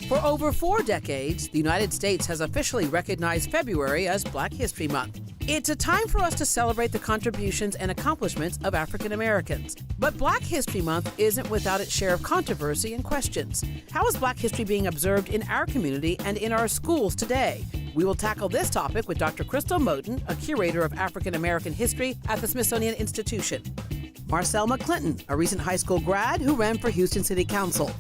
For over 4 decades, the United States has officially recognized February as Black History Month. It's a time for us to celebrate the contributions and accomplishments of African Americans. But Black History Month isn't without its share of controversy and questions. How is Black history being observed in our community and in our schools today? We will tackle this topic with Dr. Crystal Moten, a curator of African American history at the Smithsonian Institution. Marcel McClinton, a recent high school grad who ran for Houston City Council.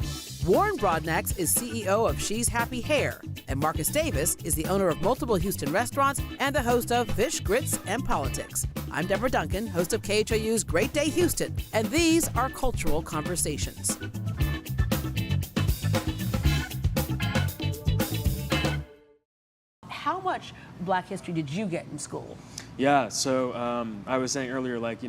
Warren Broadnax is CEO of She's Happy Hair, and Marcus Davis is the owner of multiple Houston restaurants and the host of Fish, Grits, and Politics. I'm Deborah Duncan, host of KHOU's Great Day Houston, and these are Cultural Conversations. How much Black history did you get in school? Yeah, so I was saying earlier, like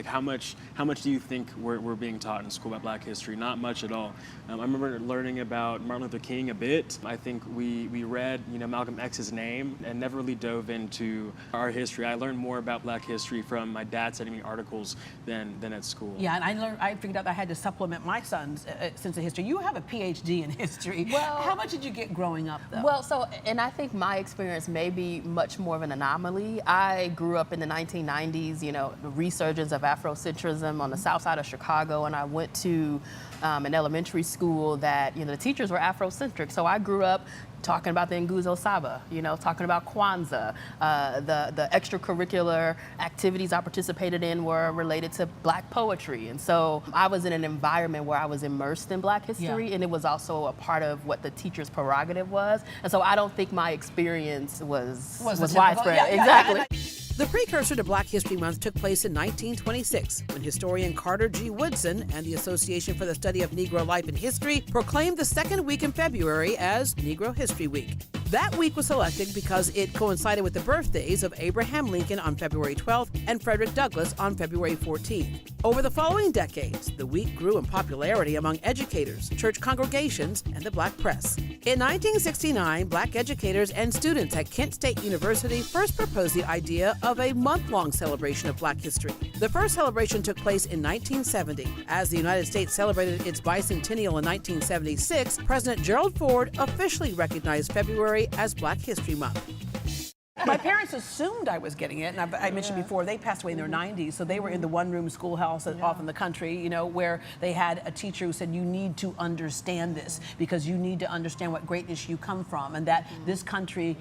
how much do you think we're being taught in school about Black history? Not much at all. I remember learning about Martin Luther King a bit. I think we read Malcolm X's name and never really dove into our history. I learned more about Black history from my dad sending me articles than at school. Yeah, and I figured out I had to supplement my son's sense of history. You have a PhD in history. Well, how much did you get growing up, though? Well, and I think my experience may be much more of an anomaly. I grew up in the 1990s, the resurgence of Afrocentrism on the south side of Chicago, and I went to an elementary school that, the teachers were Afrocentric. So I grew up talking about the Nguzo Saba, talking about Kwanzaa. The extracurricular activities I participated in were related to Black poetry. And so I was in an environment where I was immersed in Black history, and it was also a part of what the teacher's prerogative was. And so I don't think my experience was widespread. Yeah, exactly. The precursor to Black History Month took place in 1926 when historian Carter G. Woodson and the Association for the Study of Negro Life and History proclaimed the second week in February as Negro History Week. That week was selected because it coincided with the birthdays of Abraham Lincoln on February 12th and Frederick Douglass on February 14th. Over the following decades, the week grew in popularity among educators, church congregations, and the Black press. In 1969, Black educators and students at Kent State University first proposed the idea of a month-long celebration of Black history. The first celebration took place in 1970. As the United States celebrated its bicentennial in 1976, President Gerald Ford officially recognized February as Black History Month. My parents assumed I was getting it, and I mentioned before, they passed away in their 90s, so they were in the one-room schoolhouse off in the country, where they had a teacher who said, you need to understand this, because you need to understand what greatness you come from, and that this country,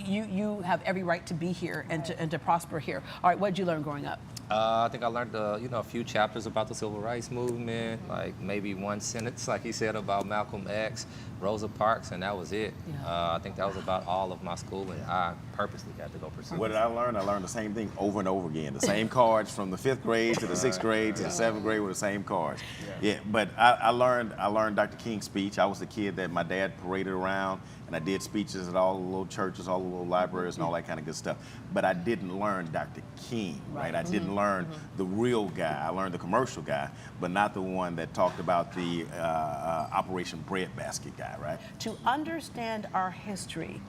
you have every right to be here and to prosper here. All right, what did you learn growing up? I think I learned, a few chapters about the Civil Rights Movement, like maybe one sentence, like he said, about Malcolm X, Rosa Parks, and that was it. Yeah. I think that was about all of my schooling. I purposely had to go pursue. What did I learn? I learned the same thing over and over again. The same cards from the 5th grade to the 6th grade to the 7th grade were the same cards. Yeah, but I learned Dr. King's speech. I was the kid that my dad paraded around, and I did speeches at all the little churches, all the little libraries, and all that kind of good stuff. But I didn't learn Dr. King, right? I didn't learn the real guy. I learned the commercial guy, but not the one that talked about the Operation Breadbasket guy, right? To understand our history,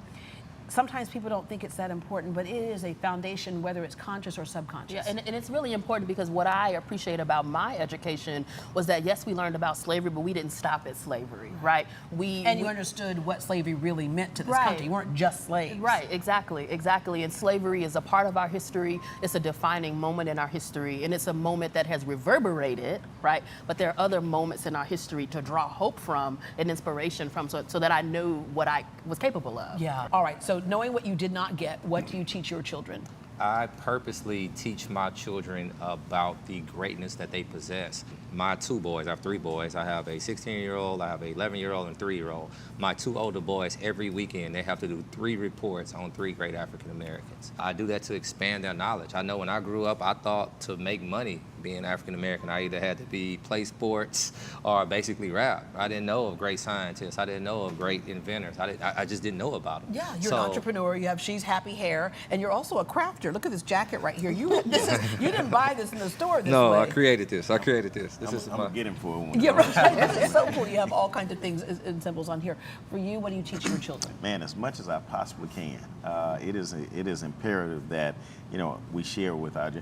sometimes people don't think it's that important, but it is a foundation, whether it's conscious or subconscious. Yeah, and it's really important because what I appreciate about my education was that, yes, we learned about slavery, but we didn't stop at slavery, right? You understood what slavery really meant to this country. You weren't just slaves. Right, exactly. And slavery is a part of our history. It's a defining moment in our history, and it's a moment that has reverberated, right? But there are other moments in our history to draw hope from and inspiration from, so that I knew what I was capable of. Yeah. All right, so knowing what you did not get, what do you teach your children? I purposely teach my children about the greatness that they possess. My 2 boys, I have 3 boys. I have a 16-year-old, I have an 11-year-old, and a 3-year-old. My 2 older boys, every weekend, they have to do 3 reports on 3 great African Americans. I do that to expand their knowledge. I know when I grew up, I thought to make money being African American, I either had to play sports or basically rap. I didn't know of great scientists. I didn't know of great inventors. I just didn't know about them. Yeah, you're an entrepreneur. You have She's Happy Hair, and you're also a crafter. Look at this jacket right here. You didn't buy this in the store this way. No, I created this. I'm gonna get him for one. Yeah, right. This is so cool. You have all kinds of things and symbols on here. For you, what do you teach your children? Man, as much as I possibly can. It is imperative that we share with our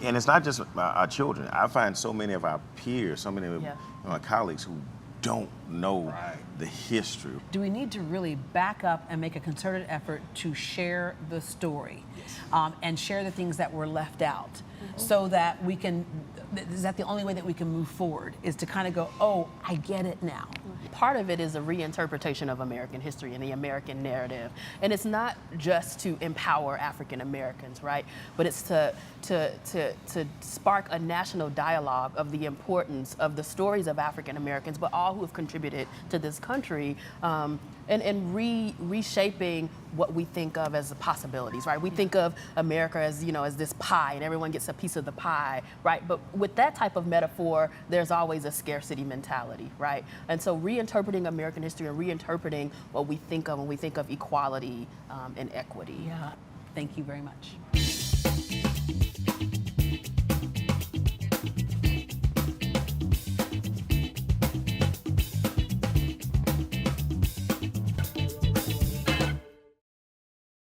and it's not just our children. I find so many of our peers, so many of my colleagues who don't know the history. Do we need to really back up and make a concerted effort to share the story and share the things that were left out so that we can, is that the only way that we can move forward, is to kind of go, oh, I get it now? Part of it is a reinterpretation of American history and the American narrative. And it's not just to empower African Americans, right? But it's to spark a national dialogue of the importance of the stories of African Americans, but all who have contributed to this country, and reshaping what we think of as the possibilities, right? We think of America as, you know, as this pie and everyone gets a piece of the pie, right? But with that type of metaphor, there's always a scarcity mentality, right? And so reinterpreting American history and reinterpreting what we think of when we think of equality and equity. Yeah, thank you very much.